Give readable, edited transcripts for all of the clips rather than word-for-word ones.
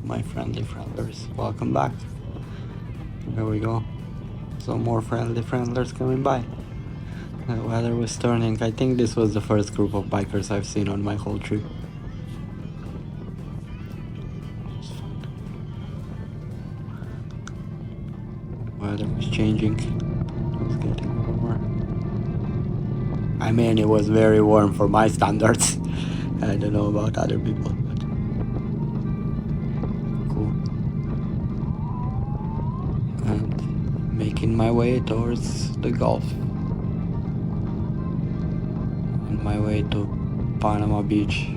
my friendly friendlers. Welcome back. There we go. Some more friendly friendlers coming by. The weather was turning. I think this was the first group of bikers I've seen on my whole trip. Weather was changing. It was getting warmer. I mean, it was very warm for my standards. I don't know about other people, but cool. And making my way towards the Gulf. On my way to Panama Beach.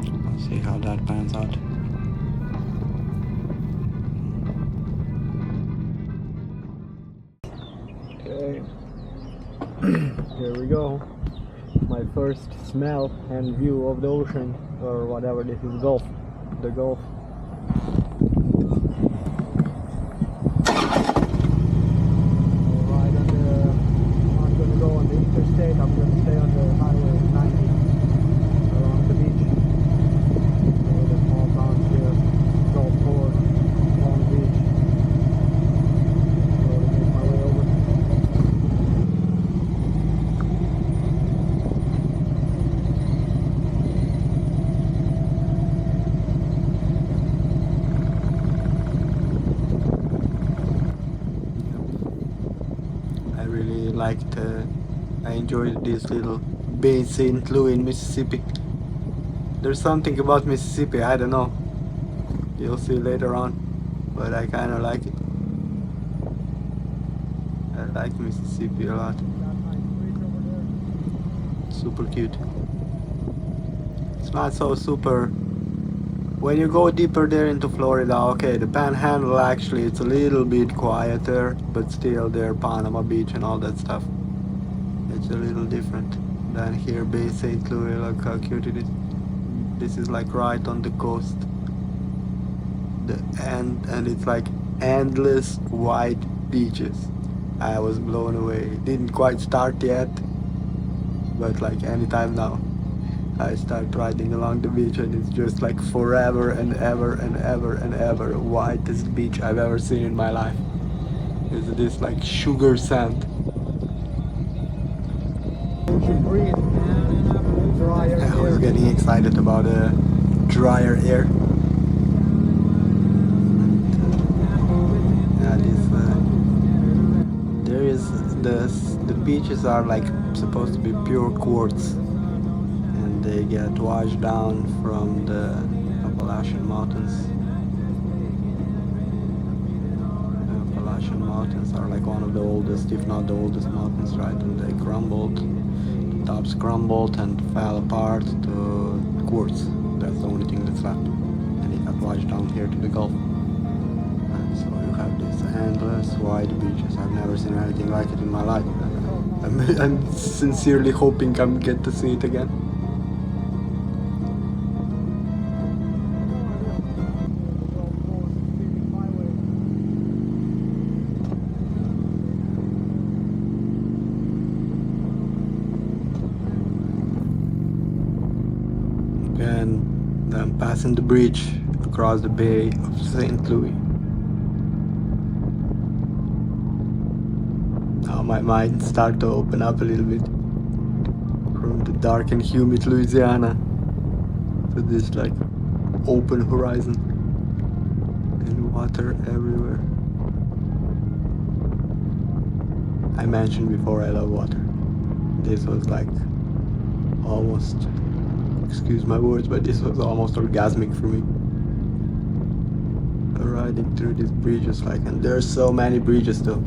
We'll see how that pans out. Okay. Here we go. My first smell and view of the ocean, or whatever this is, Gulf. The Gulf. Alright, I'm gonna go on the interstate. I'm gonna stay on the highway 90 along the beach. The small towns here, Gulf Port, Long Beach. Slowly make my way over. I enjoyed this little Bay St. Louis in Mississippi. There's something about Mississippi, I don't know. You'll see later on, but I kind of like it. I like Mississippi a lot. Super cute. It's not so super. When you go deeper there into Florida, okay, the Panhandle actually it's a little bit quieter, but still there Panama Beach and all that stuff. It's a little different than here, Bay St. Louis. Look how cute it is. This is like right on the coast. And it's like endless white beaches. I was blown away. It didn't quite start yet, but like anytime now. I start riding along the beach and it's just like forever and ever and ever and ever whitest beach I've ever seen in my life. It's this like sugar sand. I was getting excited about drier air. There is the beaches are like supposed to be pure quartz. They get washed down from the Appalachian Mountains. The Appalachian Mountains are like one of the oldest, if not the oldest mountains, right? And they crumbled, the tops crumbled and fell apart to quartz. That's the only thing that's left. And it got washed down here to the Gulf. And so you have these endless white beaches. I've never seen anything like it in my life. I'm sincerely hoping I get to see it again. And I'm passing the bridge across the Bay of St. Louis. Now my mind starts to open up a little bit from the dark and humid Louisiana to this like open horizon and water everywhere. I mentioned before I love water. This was like almost, excuse my words, but this was almost orgasmic for me. Riding through these bridges, like, and there's so many bridges though.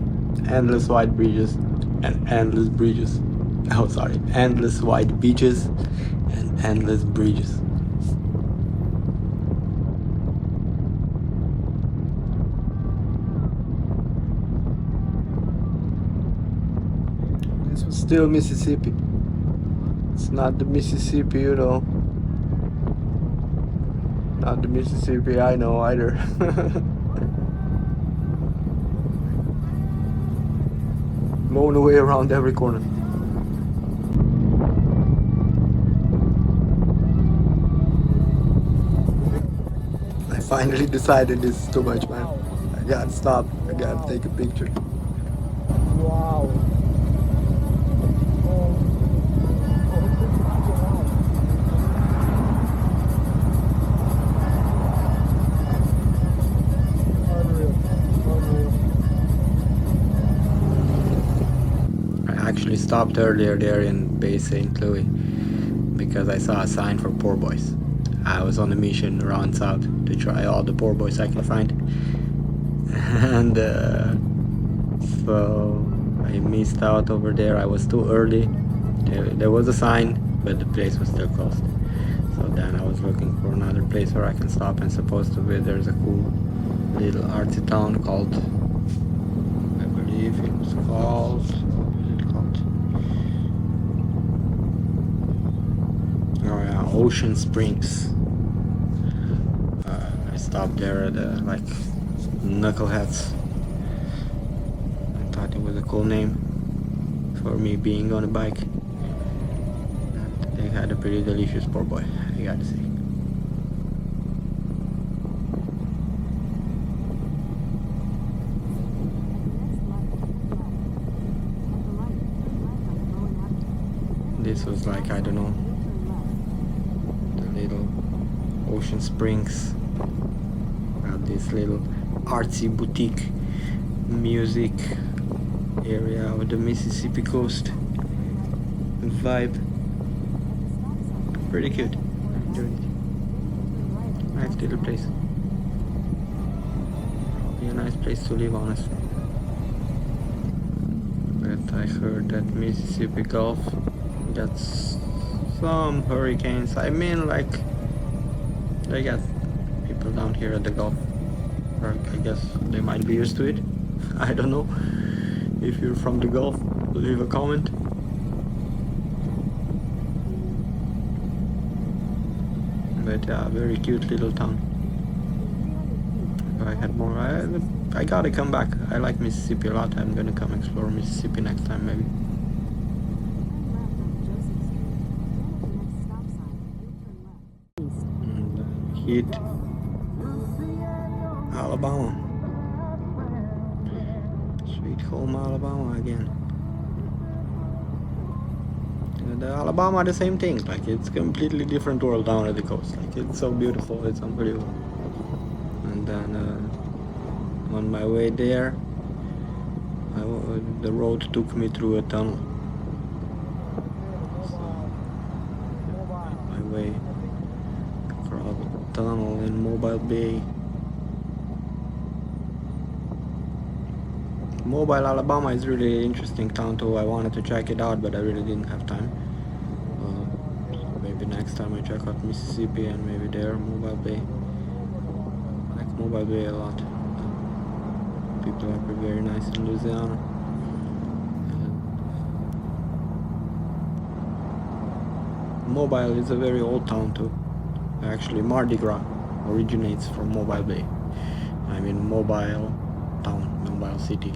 Endless white bridges and endless bridges. Oh, sorry, endless white beaches and endless bridges. This was still Mississippi. It's not the Mississippi, you know. Not the Mississippi I know either. Blown away around every corner. finally decided this is too much, man. I gotta stop. I gotta take a picture. Wow. Unreal. I actually stopped earlier there in Bay St. Louis because I saw a sign for poor boys. I was on a mission around south to try all the poor boys I can find. And so I missed out over there. I was too early. There was a sign, but the place was still closed. So then I was looking for another place where I can stop, and supposed to be there's a cool little artsy town called, I believe it was called, what was it called? Oh yeah, Ocean Springs. I stopped there at like Knuckleheads. I thought it was a cool name for me being on a bike. And they had a pretty delicious poor boy, I gotta say. This was like, I don't know, the little Ocean Springs. Got this little artsy boutique music area of the Mississippi coast vibe. Pretty cute. I enjoyed it. Nice little place. Probably a nice place to live, honestly. But I heard that Mississippi Gulf got some hurricanes. I mean, like, they got people down here at the Gulf. Or I guess they might be used to it. I don't know. If you're from the Gulf, leave a comment. But yeah, very cute little town. If I had more, I gotta come back. I like Mississippi a lot. I'm gonna come explore Mississippi next time, maybe. And hit Alabama. Sweet home Alabama again. And Alabama, the same thing. Like, it's completely different world down at the coast. Like, it's so beautiful. It's unbelievable. And then on my way there, the road took me through a tunnel. So, my way across the tunnel in Mobile Bay. Mobile, Alabama is really interesting town too. I wanted to check it out, but I really didn't have time. So maybe next time I check out Mississippi and maybe there, Mobile Bay. I like Mobile Bay a lot. People are very nice in Louisiana. Mobile is a very old town too. Actually, Mardi Gras originates from Mobile Bay. I mean, Mobile town, Mobile city.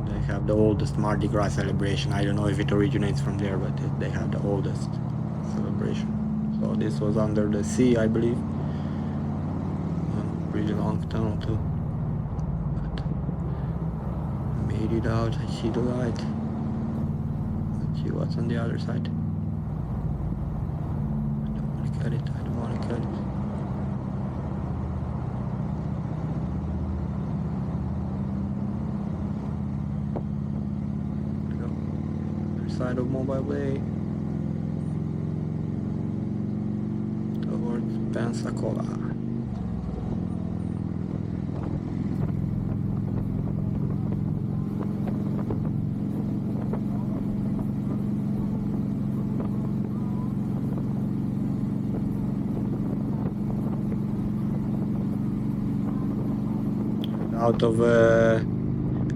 They have the oldest Mardi Gras celebration. I don't know if it originates from there, but they have the oldest celebration. So this was under the sea, I believe. Pretty long tunnel too. But I made it out. I see the light. Let's see what's on the other side. I don't want to cut it. I don't want to cut it. There we go. Other side of Mobile Bay. Towards Pensacola.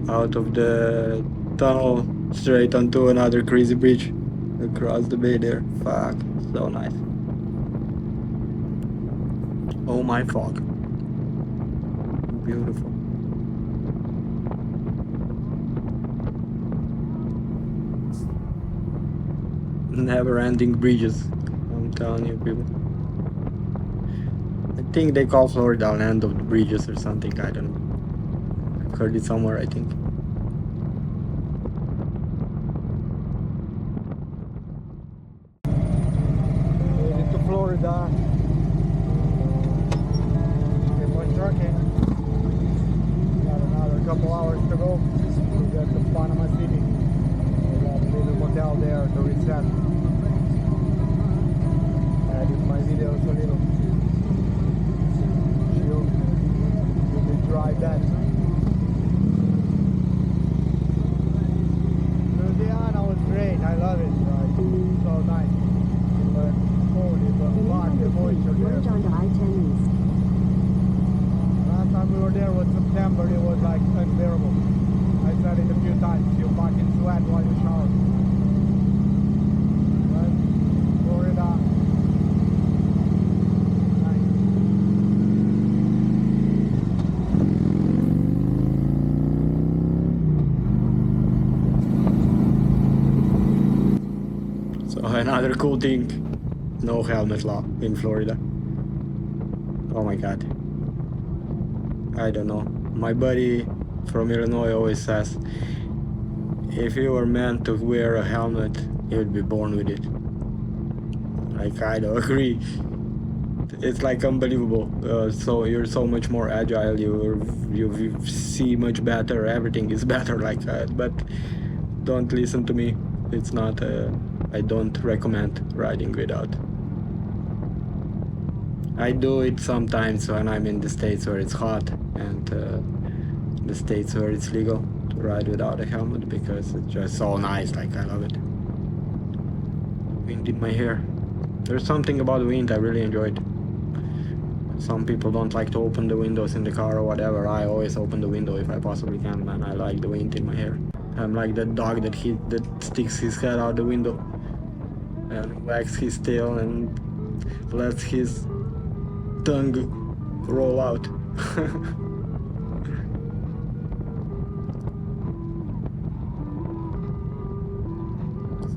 Out of the tunnel straight onto another crazy bridge across the bay there. Fuck, so nice. Oh my fog. Beautiful. Never ending bridges on telling you people. I think they call Florida land of the bridges or something. I don't know. I've heard it somewhere, I think. Made it to Florida. Keep on trucking. Got another couple hours to go. We got to Panama City. We got a little motel there to reset. Edit my videos a little. Chill. We will drive that. Louisiana was great. I love it. So nice. But holy, the lot of moisture there. Merge onto I-10 East. Last time we were there was September. It was like unbearable. I said it a few times. You fucking sweat while you shower. But Florida. Nice. So another cool thing, no helmet law in Florida. Oh my god. I don't know. My buddy from Illinois always says, if you were meant to wear a helmet, you would be born with it. Like, I don't agree. It's like unbelievable. So you're so much more agile. You see much better. Everything is better like that. But don't listen to me. It's not. I don't recommend riding without. I do it sometimes when I'm in the states where it's hot and the states where it's legal to ride without a helmet because it's just so nice. Like, I love it. Wind in my hair. There's something about wind I really enjoyed. Some people don't like to open the windows in the car or whatever. I always open the window if I possibly can, man. I like the wind in my hair. I'm like that dog that sticks his head out the window and wags his tail and lets his tongue roll out.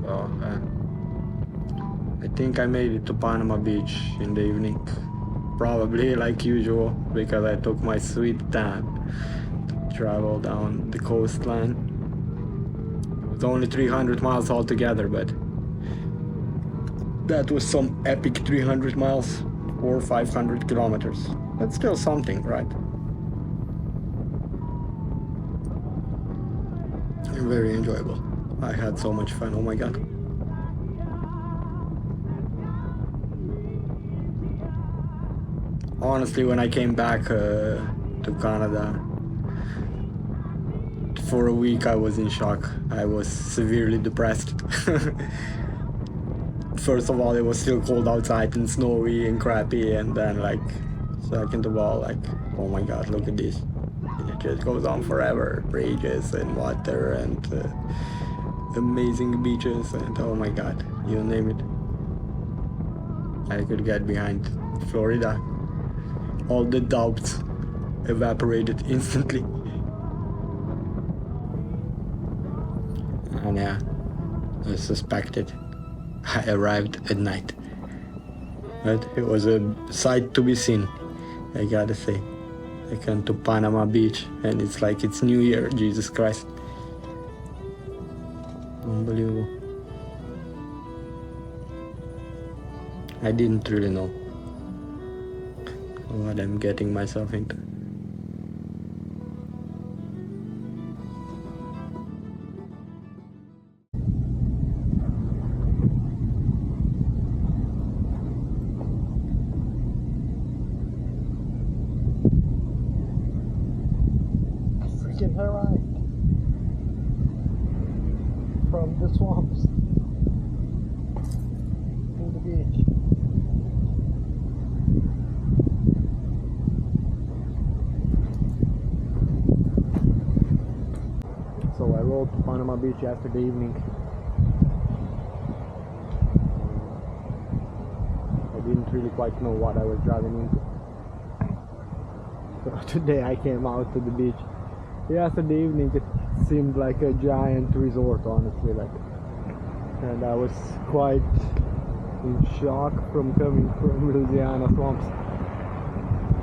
So I think I made it to Panama Beach in the evening, probably like usual, because I took my sweet time to travel down the coastline. It was only 300 miles altogether, but that was some epic 300 miles or 500 kilometers. That's still something, right? Very enjoyable. I had so much fun, oh my god. Honestly, when I came back to Canada, for a week I was in shock. I was severely depressed. First of all, it was still cold outside and snowy and crappy, and then like, second of all, like, oh my god, look at this. It just goes on forever. Bridges and water and amazing beaches and oh my god, you name it. I could get behind Florida. All the doubts evaporated instantly. And yeah, I suspected I arrived at night. But it was a sight to be seen, I gotta say. I came to Panama Beach and it's like it's New Year, Jesus Christ. Unbelievable. I didn't really know what I'm getting myself into. Freaking Harley. From the swamps to the beach. So I rode to Panama Beach yesterday evening. I didn't really quite know what I was driving into. So today I came out to the beach. Yesterday evening it seemed like a giant resort, honestly, like, and I was quite in shock from coming from Louisiana swamps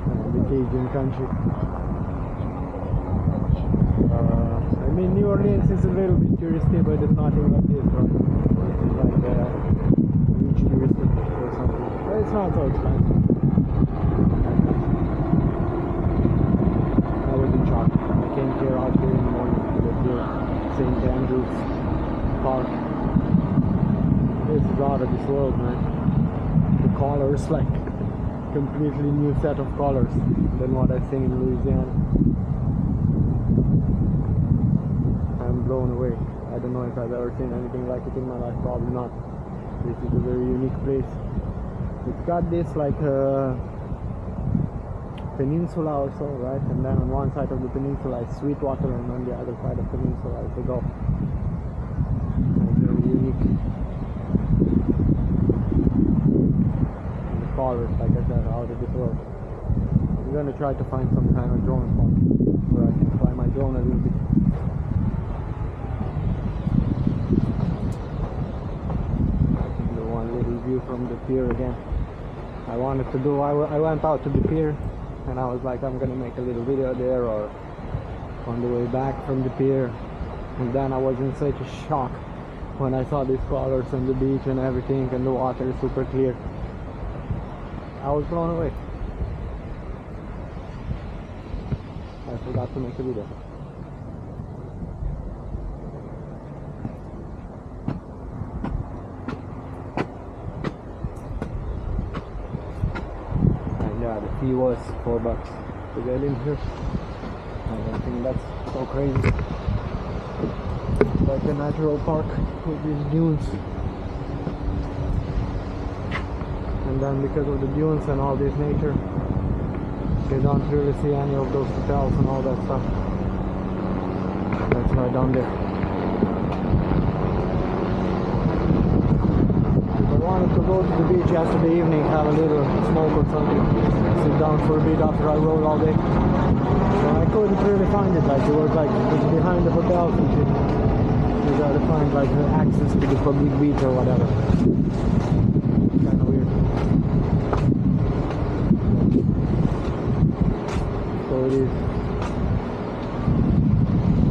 and the Cajun country. I mean, New Orleans is a little bit touristy, but it's nothing like this, right? It's like beach touristic or something. But it's not so expensive. I was in shock. I came here out here in the morning to get here, St. Andrew's Park. This is out of this world, man. The colors, like completely new set of colors than what I've seen in Louisiana. I'm blown away. I don't know if I've ever seen anything like it in my life. Probably not. This is a very unique place. It's got this like peninsula also, right? And then on one side of the peninsula is Sweetwater, and on the other side of the peninsula is the Gulf. It's very unique. And the colors, like I said, out of this world. I'm gonna try to find some kind of drone spot where I can fly my drone a little bit. The one little view from the pier again. I wanted to do, I went out to the pier and I was like, I'm gonna make a little video there or on the way back from the pier. And then I was in such a shock when I saw these colors on the beach and everything, and the water is super clear. I was blown away. I forgot to make a video. And yeah, the fee was $4 to get in here. I don't think that's so crazy. It's like a natural park with these dunes. And then because of the dunes and all this nature, you don't really see any of those hotels and all that stuff. That's right down there. If I wanted to go to the beach yesterday evening, have a little smoke or something, sit down for a bit after I rode all day, so I couldn't really find it. Like it was like it's behind the hotels and shit. You gotta find like the access to the public beach or whatever. Kind of weird. So it is.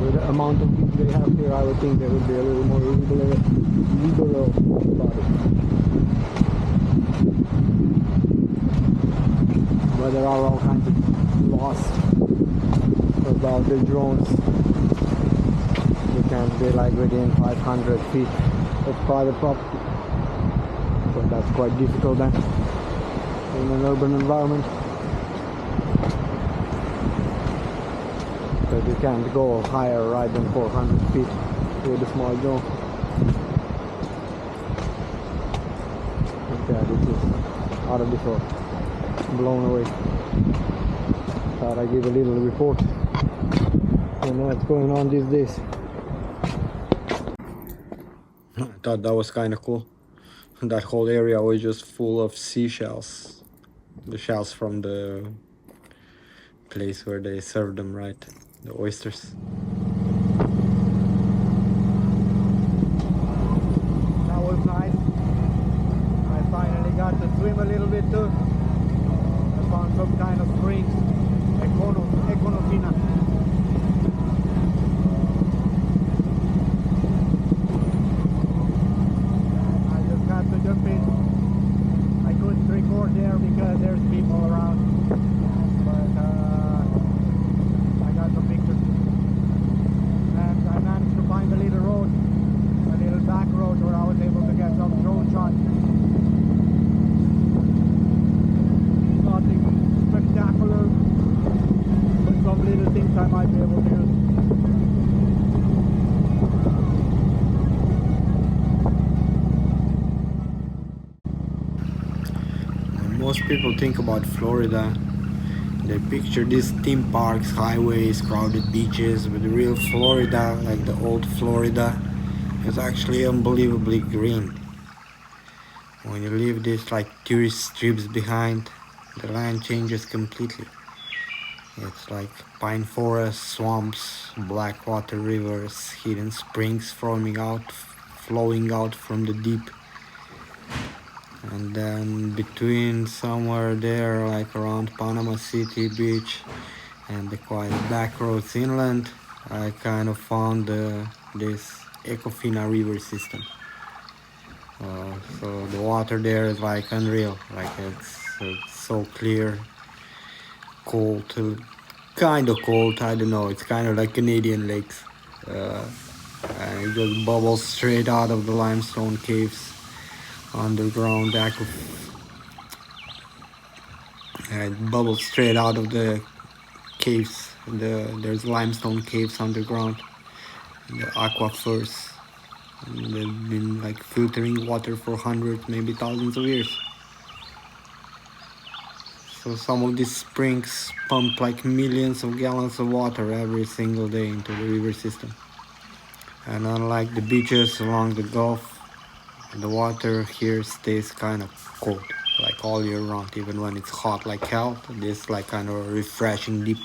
With the amount of beach they have here, I would think they would be a little more liberal about it. But there are all kinds of laws about the drones. You can't be like within 500 feet of private property. So that's quite difficult then in an urban environment. But you can't go higher right than 400 feet with a small drone. Okay, this is out of this world. Blown away. Thought I'd give a little report on what's going on these days. I thought that was kind of cool. That whole area was just full of seashells. The shells from the place where they serve them, right? The oysters. That was nice. I finally got to swim a little bit too. I found some kind of springs. Econfina. I just had to jump in. I couldn't record there because there's people around. But I got some pictures. And I managed to find a little road. A little back road where I was able to get some drone shots. Nothing spectacular, but some little things I might be able to use. When most people think about Florida, they picture these theme parks, highways, crowded beaches, but the real Florida, like the old Florida, is actually unbelievably green. When you leave these like tourist strips behind, the land changes completely. It's like pine forests, swamps, black water rivers, hidden springs flowing out from the deep. And then between somewhere there, like around Panama City Beach and the quiet back roads inland, I kind of found this Econfina river system. So the water there is like unreal, like it's so clear, cold, kind of cold. I don't know. It's kind of like Canadian lakes, uh, and it just bubbles straight out of the limestone caves underground. It bubbles straight out of the caves. There's limestone caves underground, the aquifers. And they've been like filtering water for hundreds, maybe thousands of years. So some of these springs pump like millions of gallons of water every single day into the river system. And unlike the beaches along the Gulf, the water here stays kind of cold, like all year round, even when it's hot like hell. This like kind of refreshing deep.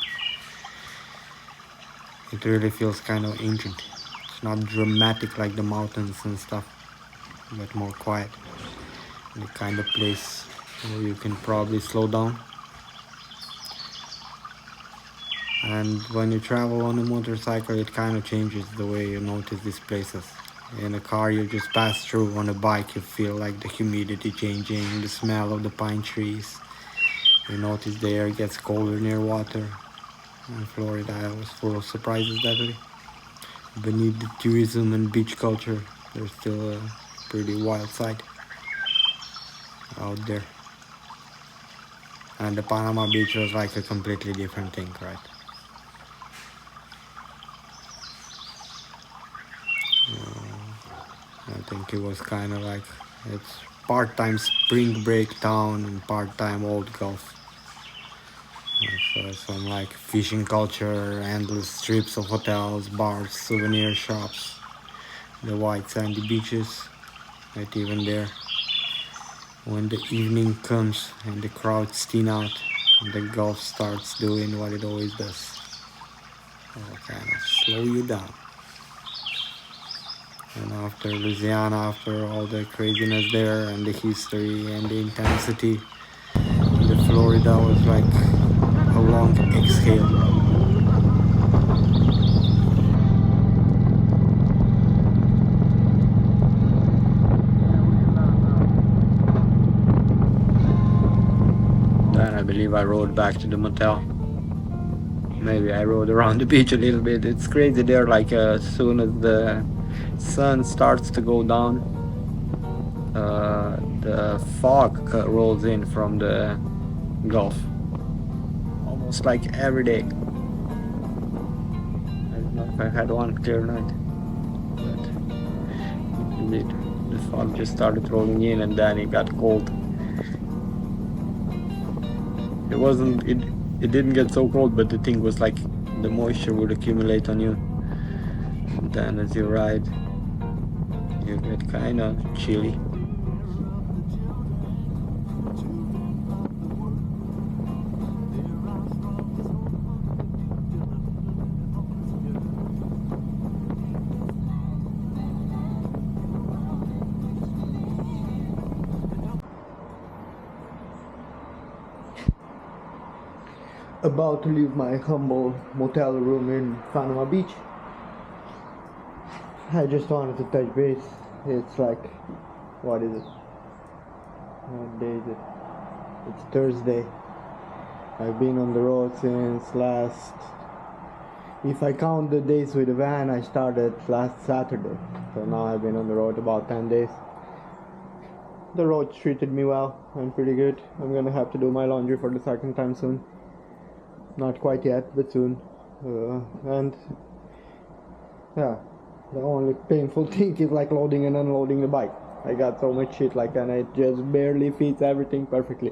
It really feels kind of ancient. It's not dramatic like the mountains and stuff, but more quiet. The kind of place where you can probably slow down. And when you travel on a motorcycle, it kind of changes the way you notice these places. In a car, you just pass through. On a bike, you feel like the humidity changing, the smell of the pine trees. You notice the air gets colder near water. In Florida, I was full of surprises that way. Beneath the tourism and beach culture, there's still a pretty wild side out there. And the Panama Beach was like a completely different thing, right? I think it was kind of like it's part-time spring break town and part-time old Gulf. So some like fishing culture, endless strips of hotels, bars, souvenir shops, the white sandy beaches, right even there. When the evening comes and the crowds thin out, and the Gulf starts doing what it always does. It'll kind of slow you down. And after Louisiana, after all the craziness there and the history and the intensity, the Florida was like a long exhale. Then I believe I rode back to the motel. Maybe I rode around the beach a little bit. It's crazy there, like as soon as the sun starts to go down, the fog rolls in from the Gulf. Almost like every day. I don't know if I had one clear night, but indeed, the fog just started rolling in and then it got cold. It didn't get so cold, but the thing was like the moisture would accumulate on you. And then as you ride, you get kind of chilly. About to leave my humble motel room in Panama Beach. I just wanted to touch base. It's like, what is it? What day is it? It's Thursday. I've been on the road since if I count the days with the van, I started last Saturday. So now I've been on the road about 10 days. The road treated me well. I'm pretty good. I'm gonna have to do my laundry for the second time soon. Not quite yet, but soon. And yeah, the only painful thing is like loading and unloading the bike. I got so much shit like, and it just barely fits everything perfectly.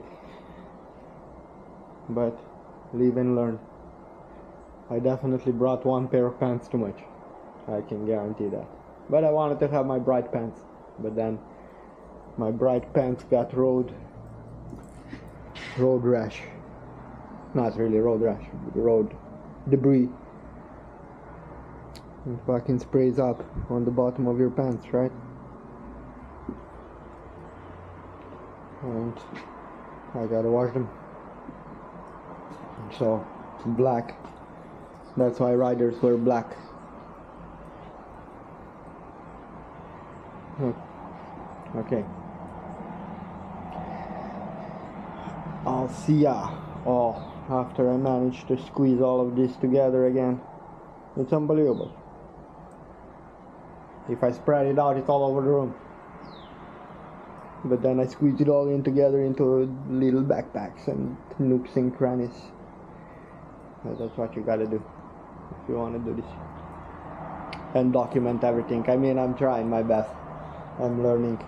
But live and learn. I definitely brought one pair of pants too much. I can guarantee that. But I wanted to have my bright pants. But then my bright pants got road rash. Not really road rash, road debris. It fucking sprays up on the bottom of your pants, right? and I gotta wash them. So black. That's why riders wear black. Okay. I'll see ya all after I manage to squeeze all of this together again. It's unbelievable. If I spread it out, it's all over the room. But then I squeeze it all in together into little backpacks and nooks and crannies. That's what you gotta do if you want to do this. And document everything. I mean, I'm trying my best. I'm learning.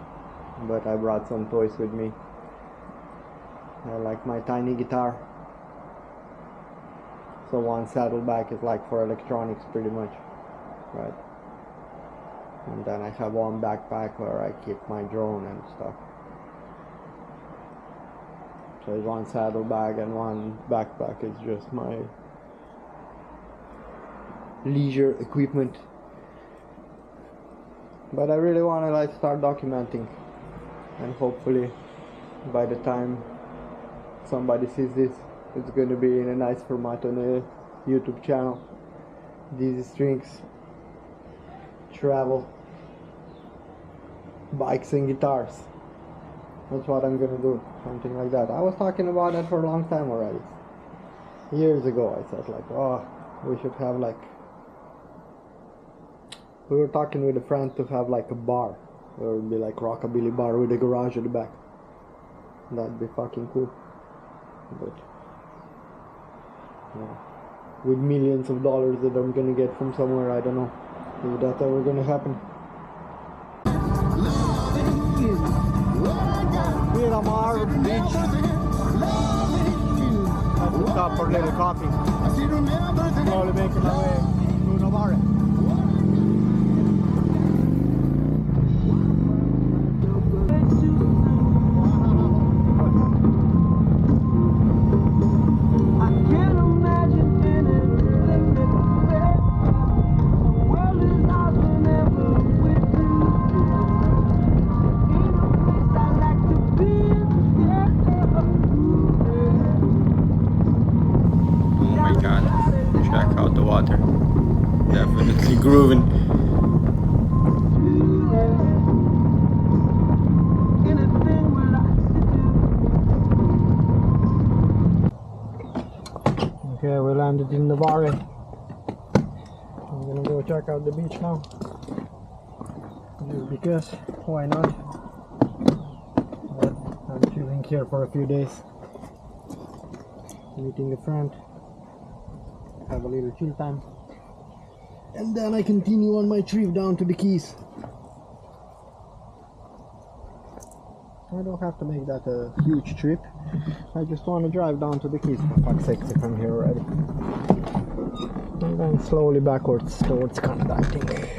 But I brought some toys with me. I like my tiny guitar. So one saddlebag is like for electronics pretty much. Right? And then I have one backpack where I keep my drone and stuff. So there's one saddlebag and one backpack is just my leisure equipment. But I really want to like start documenting, and hopefully by the time somebody sees this, it's going to be in a nice format on the YouTube channel. These strings, travel, bikes and guitars. That's what I'm gonna do, something like that. I was talking about that for a long time already. Years ago I said like, oh, we should have like, we were talking with a friend to have like a bar. It would be like rockabilly bar with a garage at the back. That'd be fucking cool. But yeah, with millions of dollars that I'm gonna get from somewhere, I don't know if that's ever gonna happen. Navarre Beach. I have to stop for a little coffee. Slowly making my way to Navarre. Check out the water. Definitely grooving. Okay, we landed in Navarre. I'm gonna go check out the beach now. Just because, why not? But I'm chilling here for a few days. Meeting a friend. Have a little chill time, and then I continue on my trip down to the Keys. I don't have to make that a huge trip. I just want to drive down to the Keys, for fuck's sake, if I'm here already. And then slowly backwards towards Canada, I think.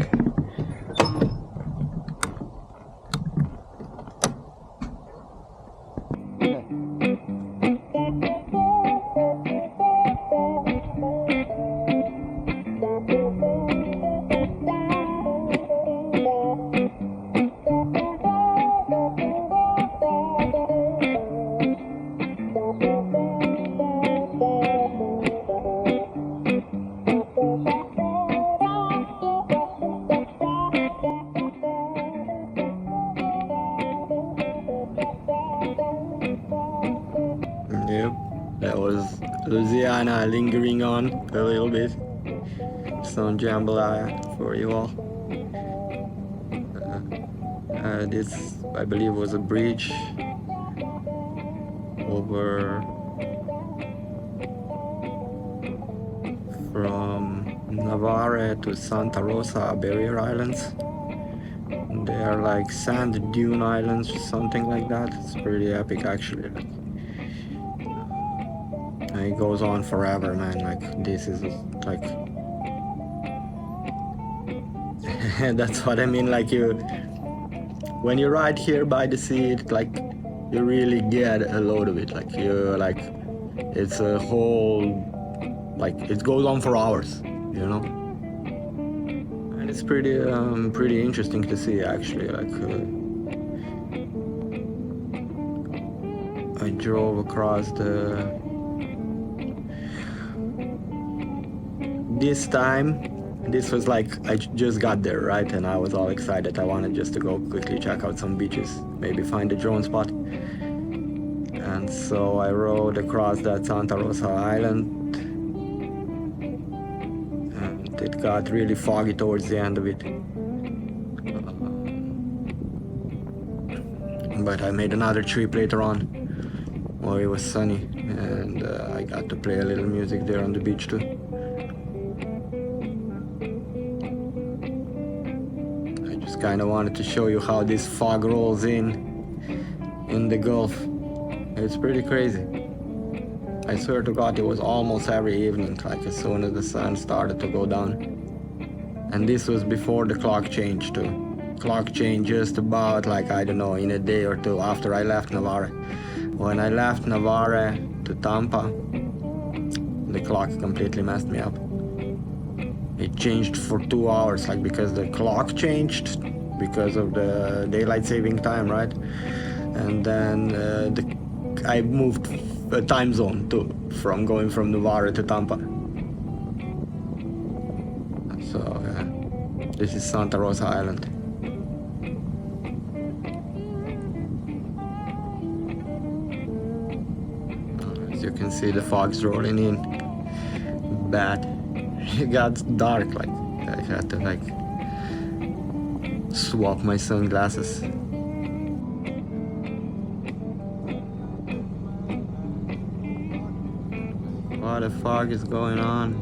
Yep, that was Louisiana lingering on a little bit. Some jambalaya for you all. This, I believe, was a bridge over from Navarre to Santa Rosa barrier islands. They are like sand dune islands, something like that. It's pretty epic actually. It goes on forever, man. Like, this is like that's what I mean. Like, when you ride here by the sea, it like you really get a load of it. Like, you like, it's a whole, like, it goes on for hours, you know. And it's pretty interesting to see actually. Like, I drove across this time. This was like, I just got there, right? And I was all excited. I wanted just to go quickly check out some beaches, maybe find a drone spot. And so I rode across that Santa Rosa Island, and it got really foggy towards the end of it. But I made another trip later on where it was sunny, and I got to play a little music there on the beach too. I just kind of wanted to show you how this fog rolls in the Gulf. It's pretty crazy. I swear to God, it was almost every evening, like as soon as the sun started to go down. And this was before the clock changed too. Clock changed just about, like, I don't know, in a day or two after I left Navarre. When I left Navarre to Tampa, the clock completely messed me up. It changed for 2 hours, like, because the clock changed because of the daylight saving time, right? And then I moved a time zone too, from going from Navarre to Tampa. So this is Santa Rosa Island. As you can see, the fog's rolling in bad. It got dark, like I had to like swap my sunglasses. What the fog is going on?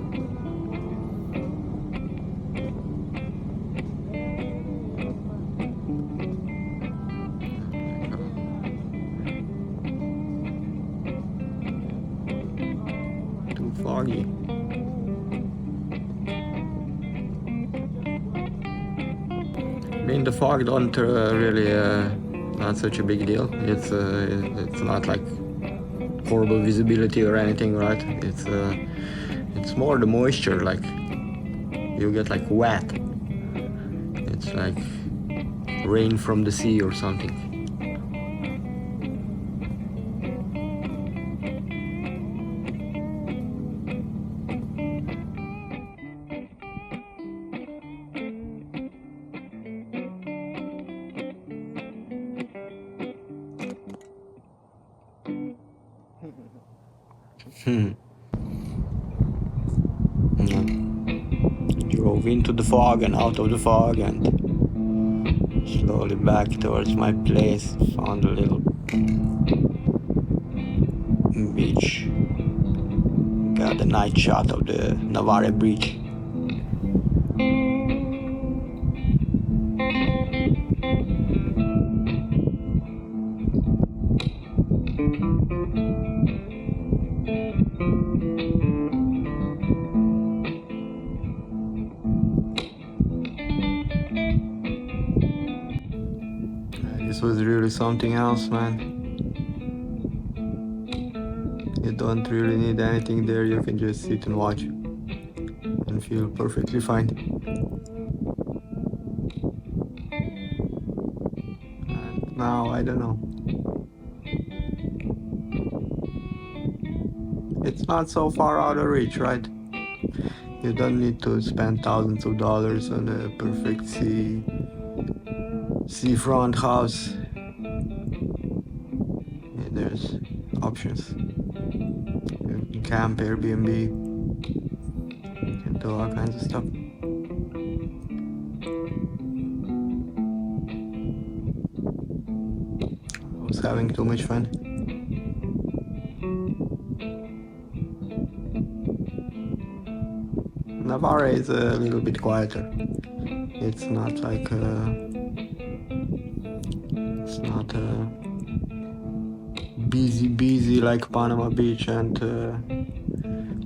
Too foggy. I mean, the fog don't really not such a big deal. It's not like horrible visibility or anything, right? It's more the moisture, like you get like wet. It's like rain from the sea or something. Drove into the fog and out of the fog and slowly back towards my place. Found a little beach. Got a night shot of the Navarre Beach. This was really something else, man. You don't really need anything there, you can just sit and watch and feel perfectly fine. And now, I don't know. It's not so far out of reach, right? You don't need to spend thousands of dollars on a perfect seafront house. Yeah, there's options. You can camp, Airbnb, you can do all kinds of stuff. I was having too much fun. Navarre is a little bit quieter. It's not like busy like Panama Beach and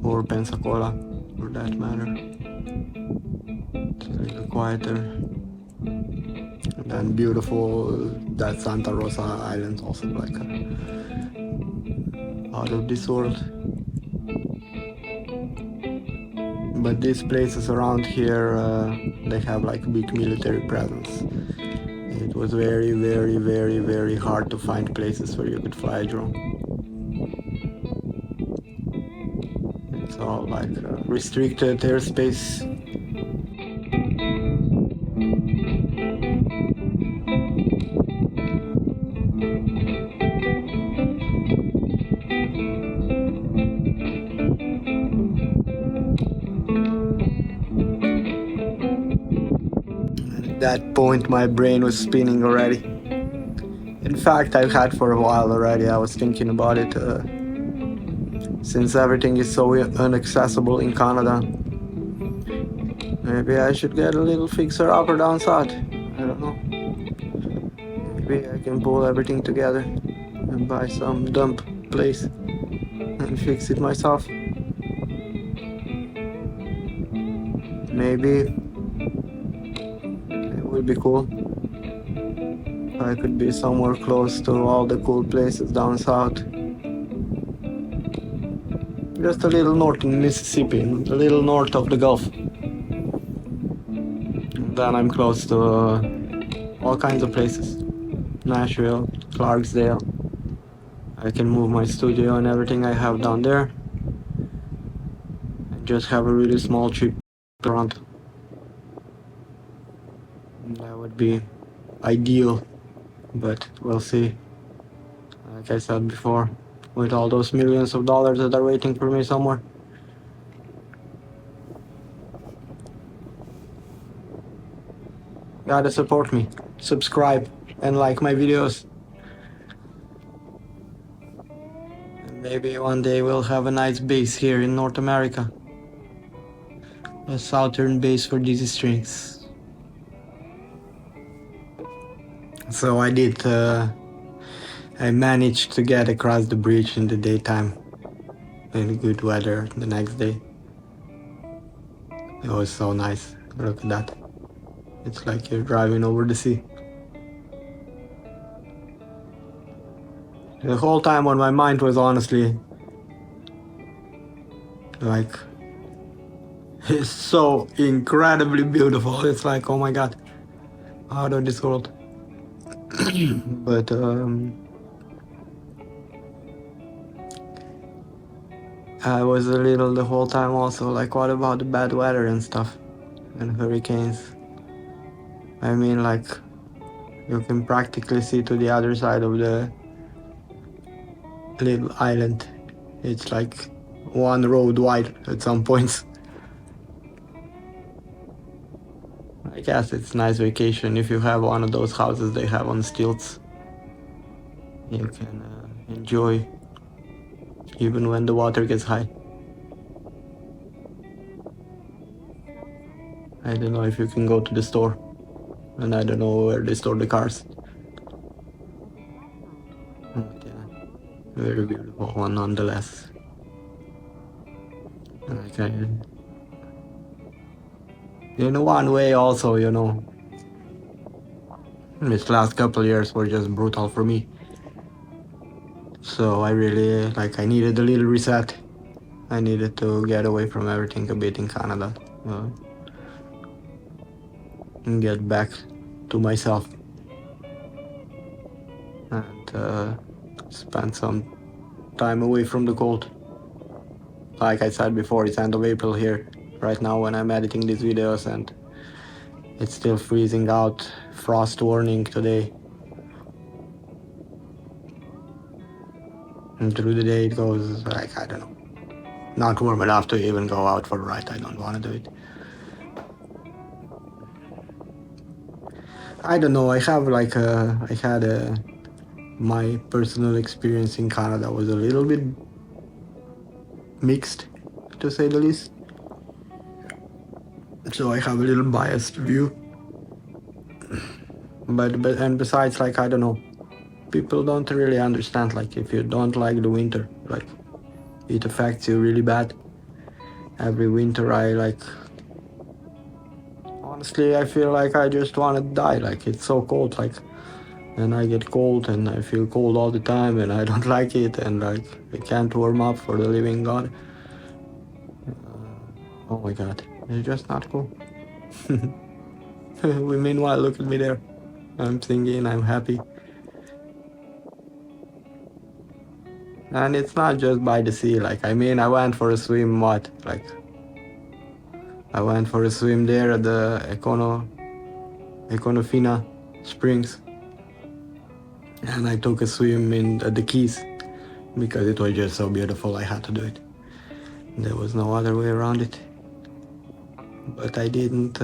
or Pensacola, for that matter. It's a little quieter. And then beautiful, that Santa Rosa Island also like out of this world. But these places around here, they have like big military presence. it was very, very, very, very hard to find places where you could fly a drone. It's all like restricted airspace. At that point, my brain was spinning already. In fact, I've had for a while already. I was thinking about it. Since everything is so inaccessible in Canada, maybe I should get a little fixer-upper down south. I don't know. Maybe I can pull everything together and buy some dump place and fix it myself. Maybe it would be cool. I could be somewhere close to all the cool places down south. Just a little north in Mississippi, a little north of the Gulf. And then I'm close to all kinds of places. Nashville, Clarksdale. I can move my studio and everything I have down there. And just have a really small trip around. That would be ideal, but we'll see. Like I said before, with all those millions of dollars that are waiting for me somewhere. Gotta support me, subscribe, and like my videos. And maybe one day we'll have a nice base here in North America. A southern base for these strings. So I managed to get across the bridge in the daytime in good weather the next day. It was so nice. Look at that. It's like you're driving over the sea. The whole time on my mind was honestly like, it's so incredibly beautiful. It's like, oh my god, out of this world. But I was a little the whole time also like, what about the bad weather and stuff and hurricanes? I mean, like, you can practically see to the other side of the little island. It's like one road wide at some points. I guess it's nice vacation if you have one of those houses they have on stilts. You can enjoy even when the water gets high. I don't know if you can go to the store, and I don't know where they store the cars. But yeah, very beautiful one nonetheless. Okay. In one way also, you know, these last couple years were just brutal for me. So I really, like, I needed a little reset. I needed to get away from everything a bit in Canada. And get back to myself. And spend some time away from the cold. Like I said before, it's end of April here right now when I'm editing these videos, and it's still freezing out. Frost warning today. And through the day it goes like, I don't know, not warm enough to even go out for a ride. I don't want to do it. I don't know, I had my personal experience in Canada was a little bit mixed, to say the least. So I have a little biased view. But and besides, like, I don't know, people don't really understand, like, if you don't like the winter, like, it affects you really bad. Every winter honestly, I feel like I just want to die. Like, it's so cold, like, and I get cold and I feel cold all the time and I don't like it, and like, I can't warm up for the living God. Oh my god, it's just not cool. Meanwhile, look at me there. I'm singing, I'm happy. And it's not just by the sea. Like, I mean, I went for a swim, I went for a swim there at the Econfina Springs. And I took a swim at the Keys because it was just so beautiful. I had to do it. There was no other way around it. But I didn't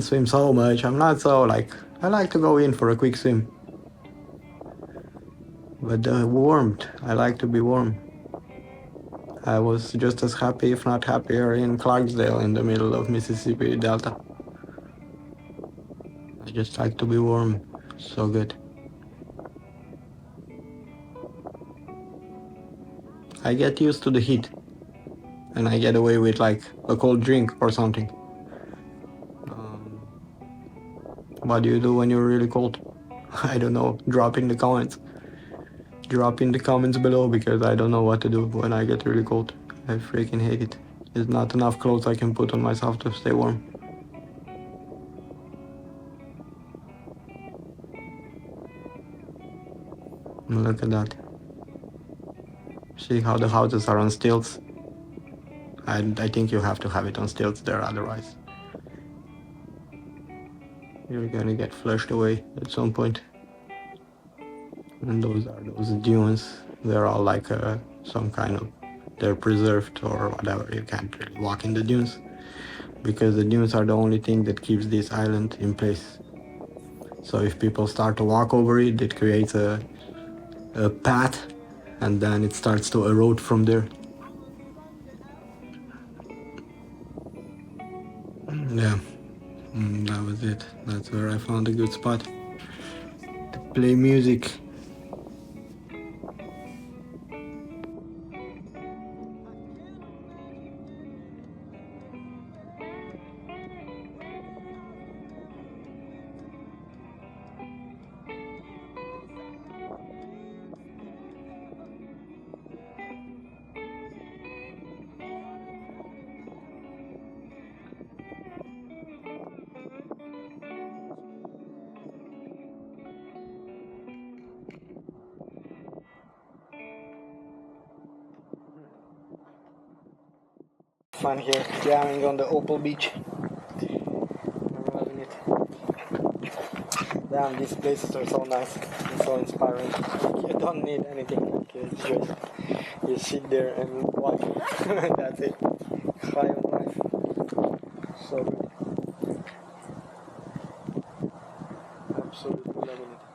swim so much. I'm not so I like to go in for a quick swim. But the warmth, I like to be warm. I was just as happy, if not happier, in Clarksdale in the middle of Mississippi Delta. I just like to be warm. So good. I get used to the heat. And I get away with like a cold drink or something. What do you do when you're really cold? I don't know. Drop in the comments. Drop in the comments below because I don't know what to do when I get really cold. I freaking hate it. There's not enough clothes I can put on myself to stay warm. Look at that. See how the houses are on stilts? I think you have to have it on stilts there, otherwise you're gonna get flushed away at some point. And those are those dunes. They're all like some kind of, they're preserved or whatever. You can't really walk in the dunes because the dunes are the only thing that keeps this island in place. So if people start to walk over it, it creates a path, and then it starts to erode from there. Yeah, that was it. That's where I found a good spot to play music. Fun here, jamming on the Opal Beach. I'm loving it. Damn, these places are so nice and so inspiring. You don't need anything. It's just you sit there and watch. That's it. High on life. So good. Absolutely loving it.